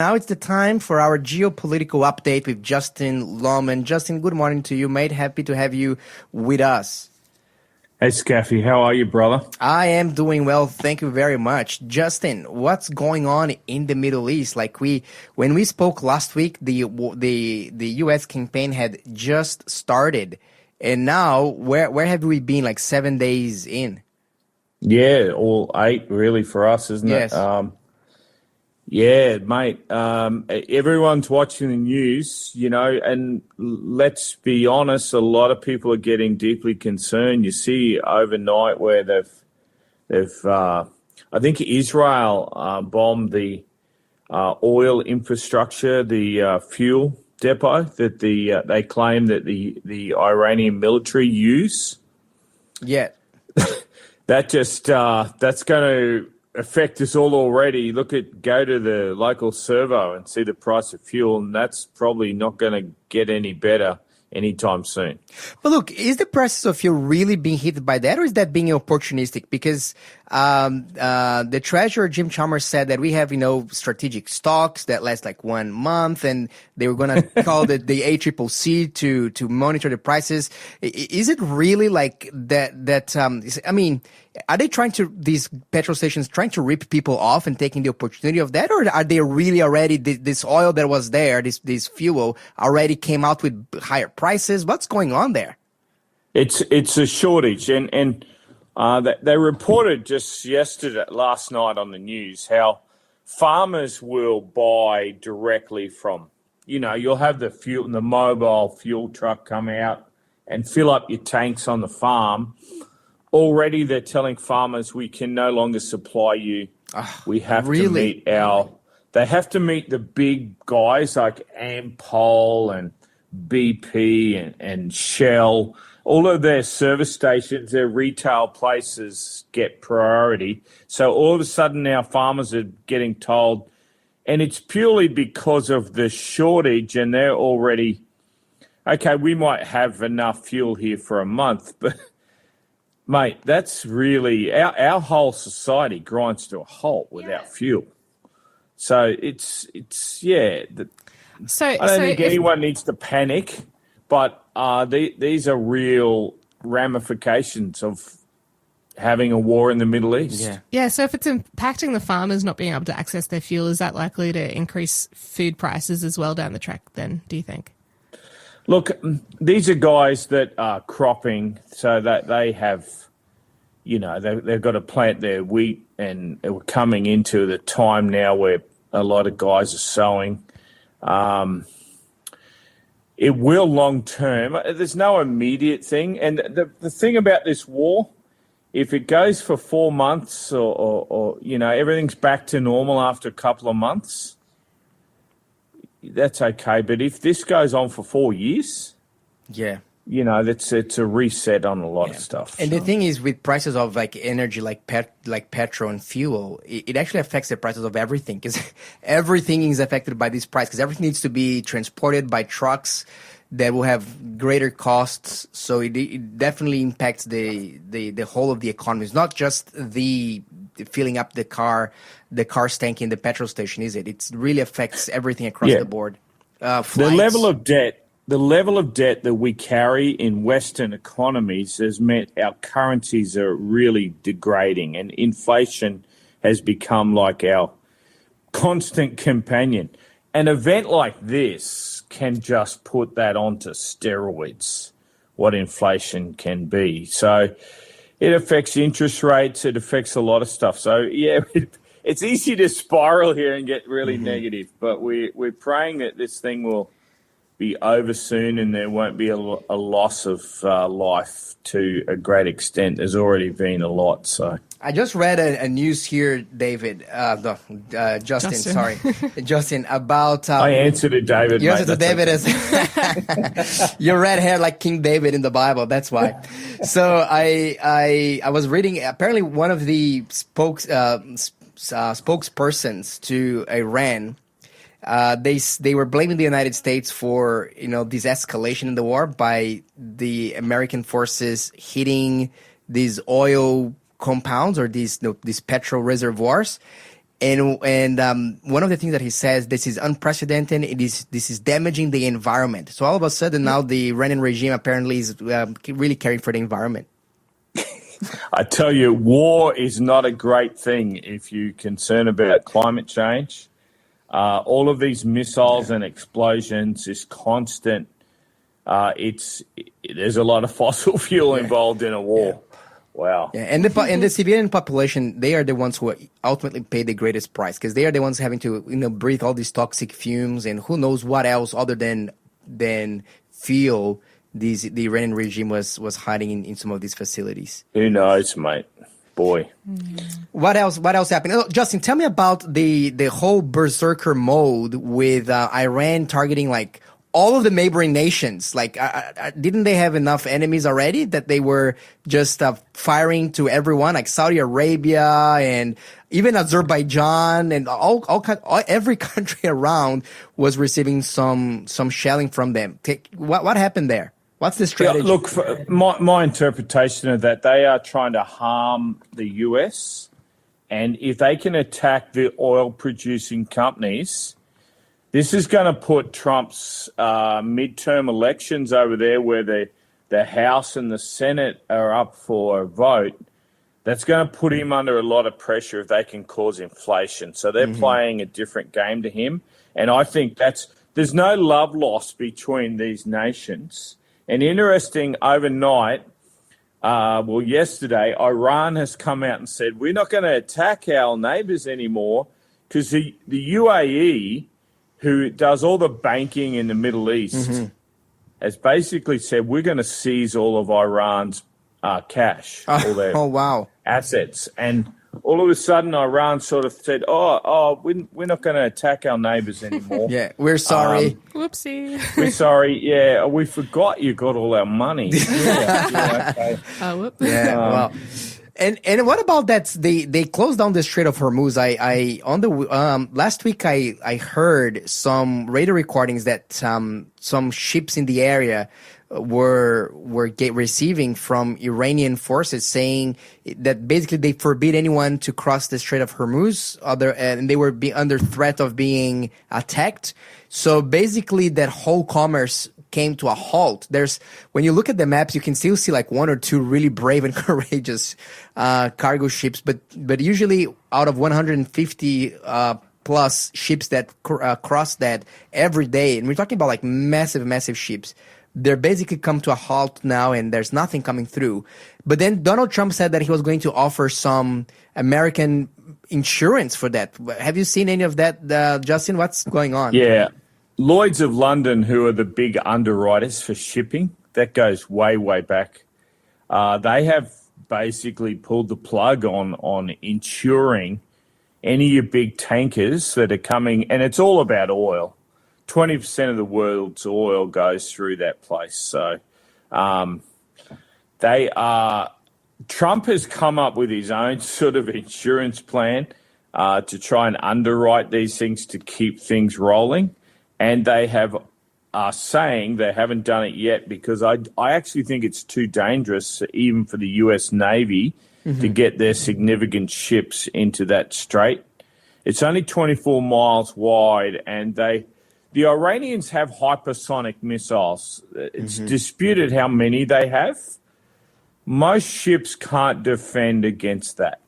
Now it's the time for our geopolitical update with Justin Lawman. Justin, good morning to you, mate. Happy to have you with us. Hey, Scaffy, how are you, brother? I am doing well, thank you very much. Justin, what's going on in the Middle East? When we spoke last week, the U.S. campaign had just started, and now where have we been? Like 7 days in? Yeah, all 8 really for us, isn't Yes. it? Yeah, mate. Everyone's watching the news, and let's be honest, a lot of people are getting deeply concerned. You see overnight where I think Israel bombed the oil infrastructure, the fuel depot that they claim that the Iranian military use. Yeah. That's going to affect us all already. Go to the local servo and see the price of fuel, and that's probably not going to get any better anytime soon. But look, is the prices of fuel really being hit by that, or is that being opportunistic? Because the treasurer, Jim Chalmers, said that we have, strategic stocks that last like 1 month, and they were going to call the ACCC to monitor the prices. Is it really like that? Are they these petrol stations trying to rip people off and taking the opportunity of that, or are they really already this oil that was there, this fuel already came out with higher prices? What's going on there? It's a shortage, and they reported just last night on the news how farmers will buy directly from, you'll have the mobile fuel truck come out and fill up your tanks on the farm. Already they're telling farmers we can no longer supply you. We have to meet they have to meet the big guys like Ampol and BP and Shell. All of their service stations, their retail places get priority. So all of a sudden now farmers are getting told, and it's purely because of the shortage, and they're already, okay, we might have enough fuel here for a month, but mate, that's really our whole society grinds to a halt without fuel. So I don't think anyone needs to panic, but these are real ramifications of having a war in the Middle East. Yeah. So if it's impacting the farmers not being able to access their fuel, is that likely to increase food prices as well down the track then, do you think? Look, these are guys that are cropping, so that they have, they've got to plant their wheat, and we're coming into the time now where a lot of guys are sowing. It will long term. There's no immediate thing. And the thing about this war, if it goes for 4 months or everything's back to normal after a couple of months, that's okay. But if this goes on for 4 years, it's a reset on a lot of stuff. And the thing is, with prices of like energy, like petrol and fuel, it actually affects the prices of everything, because everything is affected by this price, because everything needs to be transported by trucks that will have greater costs. So it definitely impacts the whole of the economy. It's not just the filling up the car tank in the petrol station, is it? It really affects everything across the board. Flights. The level of debt that we carry in Western economies has meant our currencies are really degrading, and inflation has become like our constant companion. An event like this can just put that onto steroids, what inflation can be. So it affects interest rates. It affects a lot of stuff. So, it's easy to spiral here and get really negative, but we're praying that this thing will be over soon and there won't be a loss of life to a great extent. There's already been a lot. So I just read a news here, David. Justin, sorry, Justin, about. I answered it, David. You answered to David as your red hair like King David in the Bible. That's why. So I was reading. Apparently, one of the spokespersons to Iran. They were blaming the United States for this escalation in the war by the American forces hitting these oil compounds or these petrol reservoirs, And one of the things that he says, this is unprecedented. This is damaging the environment. So all of a sudden now the Iranian regime apparently is really caring for the environment. I tell you, war is not a great thing if you're concerned about climate change. All of these missiles and explosions is constant. There's a lot of fossil fuel involved in a war. Yeah. Wow. Yeah, and the civilian population, they are the ones who ultimately pay the greatest price, because they are the ones having to breathe all these toxic fumes and who knows what else other than fuel the Iranian regime was hiding in some of these facilities. Who knows, mate? Boy. What else happened? Oh, Justin, tell me about the whole berserker mode with Iran targeting like all of the neighboring nations. Like, didn't they have enough enemies already that they were just firing to everyone, like Saudi Arabia and even Azerbaijan and every country around was receiving some shelling from them. What happened there? What's the strategy? Yeah, look, my interpretation of that, they are trying to harm the US, and if they can attack the oil-producing companies, this is going to put Trump's midterm elections over there, where the House and the Senate are up for a vote. That's going to put him under a lot of pressure if they can cause inflation. So they're playing a different game to him, and I think there's no love lost between these nations. And interesting, overnight, yesterday, Iran has come out and said, we're not going to attack our neighbours anymore, because the UAE, who does all the banking in the Middle East, has basically said, we're going to seize all of Iran's cash, all their assets. And all of a sudden, Iran sort of said, we're not going to attack our neighbours anymore. Yeah, we're sorry. Whoopsie. We're sorry. Yeah, we forgot you got all our money. Yeah, okay. Whoops. Yeah, well. And what about that? They closed down the Strait of Hormuz. Last week I heard some radio recordings that some ships in the area were receiving from Iranian forces saying that basically they forbid anyone to cross the Strait of Hormuz, and they were under threat of being attacked. So basically that whole commerce came to a halt. When you look at the maps, you can still see like one or two really brave and courageous cargo ships, but usually out of 150 plus ships that cross that every day, and we're talking about like massive ships, they're basically come to a halt now, and there's nothing coming through. But then Donald Trump said that he was going to offer some American insurance for that. Have you seen any of that, Justin? What's going on? Yeah. Lloyd's of London, who are the big underwriters for shipping, that goes way, way back. They have basically pulled the plug on insuring any of your big tankers that are coming, and it's all about oil. 20% of the world's oil goes through that place. So Trump has come up with his own sort of insurance plan to try and underwrite these things to keep things rolling. And they are saying they haven't done it yet because I actually think it's too dangerous, even for the US Navy, to get their significant ships into that strait. It's only 24 miles wide, and the Iranians have hypersonic missiles. It's disputed how many they have. Most ships can't defend against that.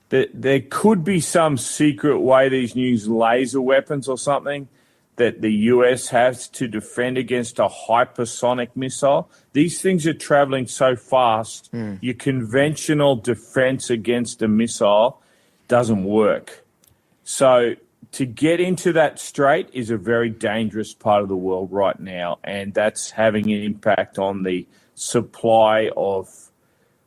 There could be some secret way these use laser weapons or something that the US has to defend against a hypersonic missile. These things are traveling so fast, your conventional defense against a missile doesn't work. So to get into that strait is a very dangerous part of the world right now, and that's having an impact on the supply of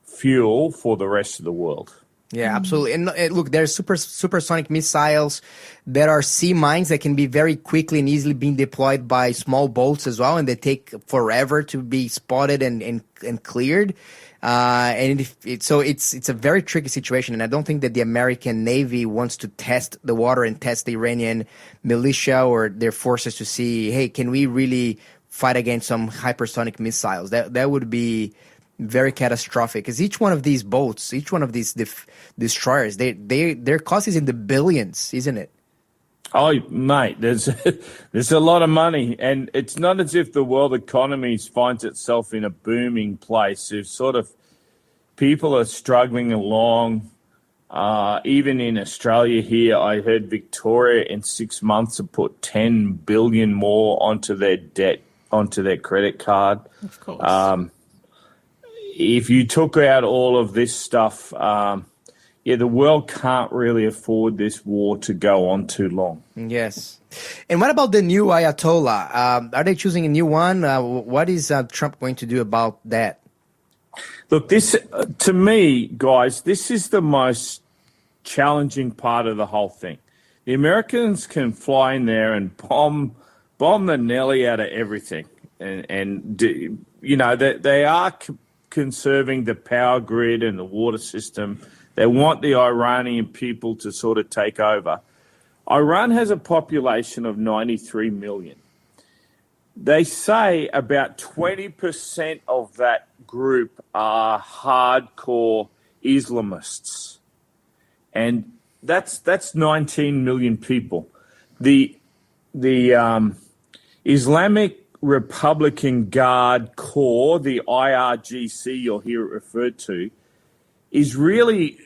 fuel for the rest of the world. Yeah, absolutely. And look, there's supersonic missiles. There are sea mines that can be very quickly and easily being deployed by small boats as well, and they take forever to be spotted and cleared. So it's a very tricky situation, and I don't think that the American Navy wants to test the water and test the Iranian militia or their forces to see, hey, can we really fight against some hypersonic missiles? That would be Very catastrophic. Because each one of these boats, each one of these destroyers, their cost is in the billions, isn't it? Oh, mate, there's a lot of money, and it's not as if the world economy finds itself in a booming place. There's sort of people are struggling along. Even in Australia here, I heard Victoria in 6 months have put 10 billion more onto their debt, onto their credit card. Of course. If you took out all of this stuff, the world can't really afford this war to go on too long. Yes. And what about the new Ayatollah? Are they choosing a new one? What is Trump going to do about that? Look, this, to me, guys, this is the most challenging part of the whole thing. The Americans can fly in there and bomb the Nelly out of everything. And they are conserving the power grid and the water system. They want the Iranian people to sort of take over. Iran has a population of 93 million. They say about 20% of that group are hardcore Islamists. And that's 19 million people. The Islamic Republican Guard Corps, the IRGC you'll hear it referred to, is really,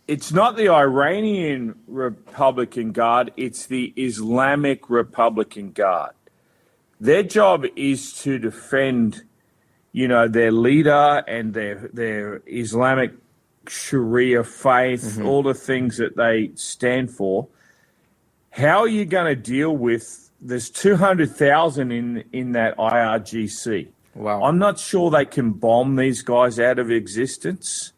it's not the Iranian Republican Guard, it's the Islamic Republican Guard. Their job is to defend, their leader and their Islamic Sharia faith, all the things that they stand for. How are you going to deal with, there's 200,000 in that IRGC. Wow. I'm not sure they can bomb these guys out of existence.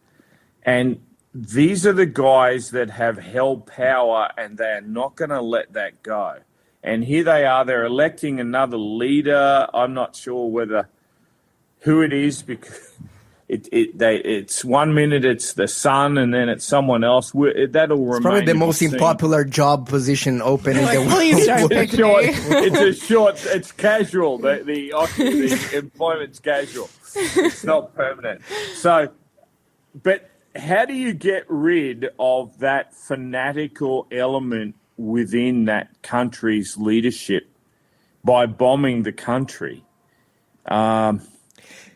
And these are the guys that have held power, and they're not going to let that go. And here they are, they're electing another leader. I'm not sure who it is, because it's 1 minute it's the Sun and then it's someone else. That'll remain. It's probably the most unpopular job position open in the world. Please don't pick me. It's casual. The employment's casual. It's not permanent. So, but how do you get rid of that fanatical element within that country's leadership by bombing the country?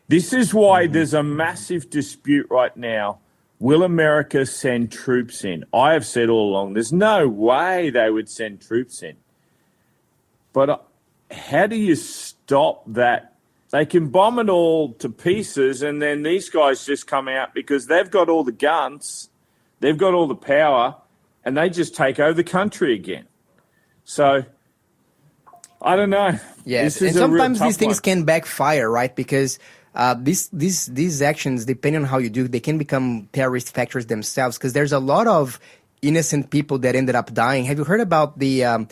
This is why there's a massive dispute right now. Will America send troops in? I have said all along, there's no way they would send troops in. But how do you stop that? They can bomb it all to pieces, and then these guys just come out because they've got all the guns, they've got all the power, and they just take over the country again. So, I don't know. Yes, and sometimes these things can backfire, right? Because these actions, depending on how you do, they can become terrorist factors themselves, because there's a lot of innocent people that ended up dying. Have you heard about the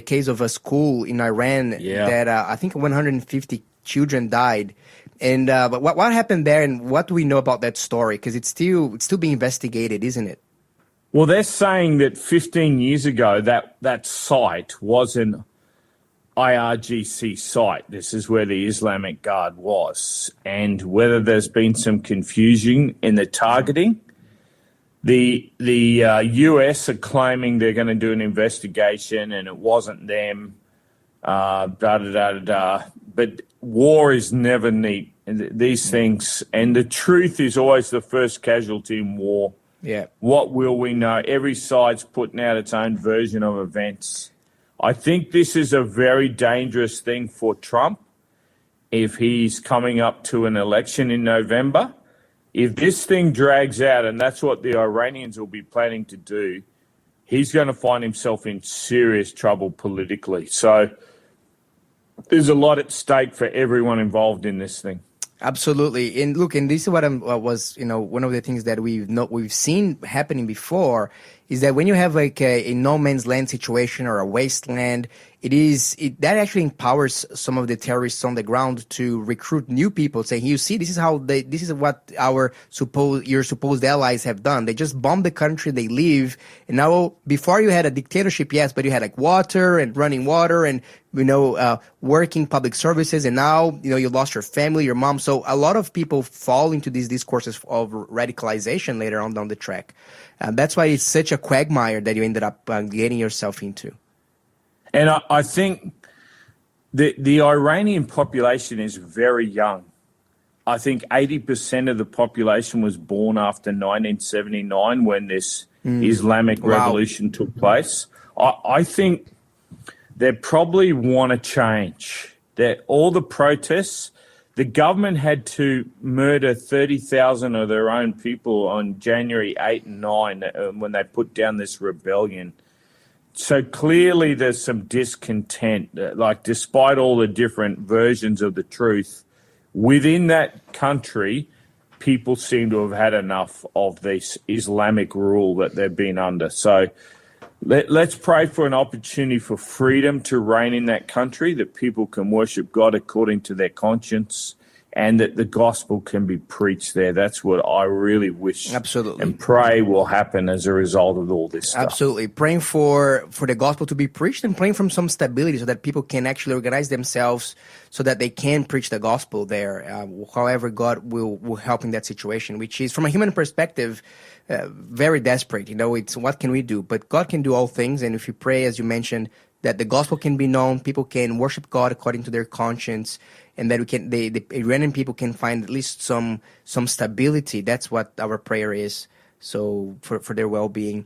case of a school in Iran that I think 150 children died? And but what happened there, and what do we know about that story? Because it's still being investigated, isn't it? Well, they're saying that 15 years ago that site was an IRGC site. This is where the Islamic Guard was. And whether there's been some confusion in the targeting, the US are claiming they're going to do an investigation and it wasn't them, But war is never neat. These things, and the truth is always the first casualty in war. Yeah. What will we know? Every side's putting out its own version of events. I think this is a very dangerous thing for Trump if he's coming up to an election in November. If this thing drags out, and that's what the Iranians will be planning to do, he's going to find himself in serious trouble politically. So there's a lot at stake for everyone involved in this thing. Absolutely. And look, and this is what was, one of the things that we've seen happening before is that when you have like a no man's land situation or a wasteland, that actually empowers some of the terrorists on the ground to recruit new people, saying, "You see, this is what your supposed allies have done. They just bombed the country, they leave, and now before you had a dictatorship, yes, but you had like water and running water and working public services, and now you lost your family, your mom." So a lot of people fall into these discourses of radicalization later on down the track. That's why it's such a quagmire that you ended up getting yourself into. And I think the Iranian population is very young. I think 80% of the population was born after 1979 when this Islamic revolution took place. I think they probably want to change. That all the protests, the government had to murder 30,000 of their own people on January 8 and 9 when they put down this rebellion. So clearly there's some discontent, like despite all the different versions of the truth, within that country, people seem to have had enough of this Islamic rule that they've been under. So let's pray for an opportunity for freedom to reign in that country, that people can worship God according to their conscience, and that the gospel can be preached there. That's what I really wish and pray will happen as a result of all this stuff. Absolutely. Praying for the gospel to be preached and praying for some stability so that people can actually organize themselves so that they can preach the gospel there. However, God will help in that situation, which is, from a human perspective, very desperate. It's what can we do? But God can do all things. And if you pray, as you mentioned, that the gospel can be known, people can worship God according to their conscience, and that the Iranian people can find at least some stability. That's what our prayer is. So for their well-being.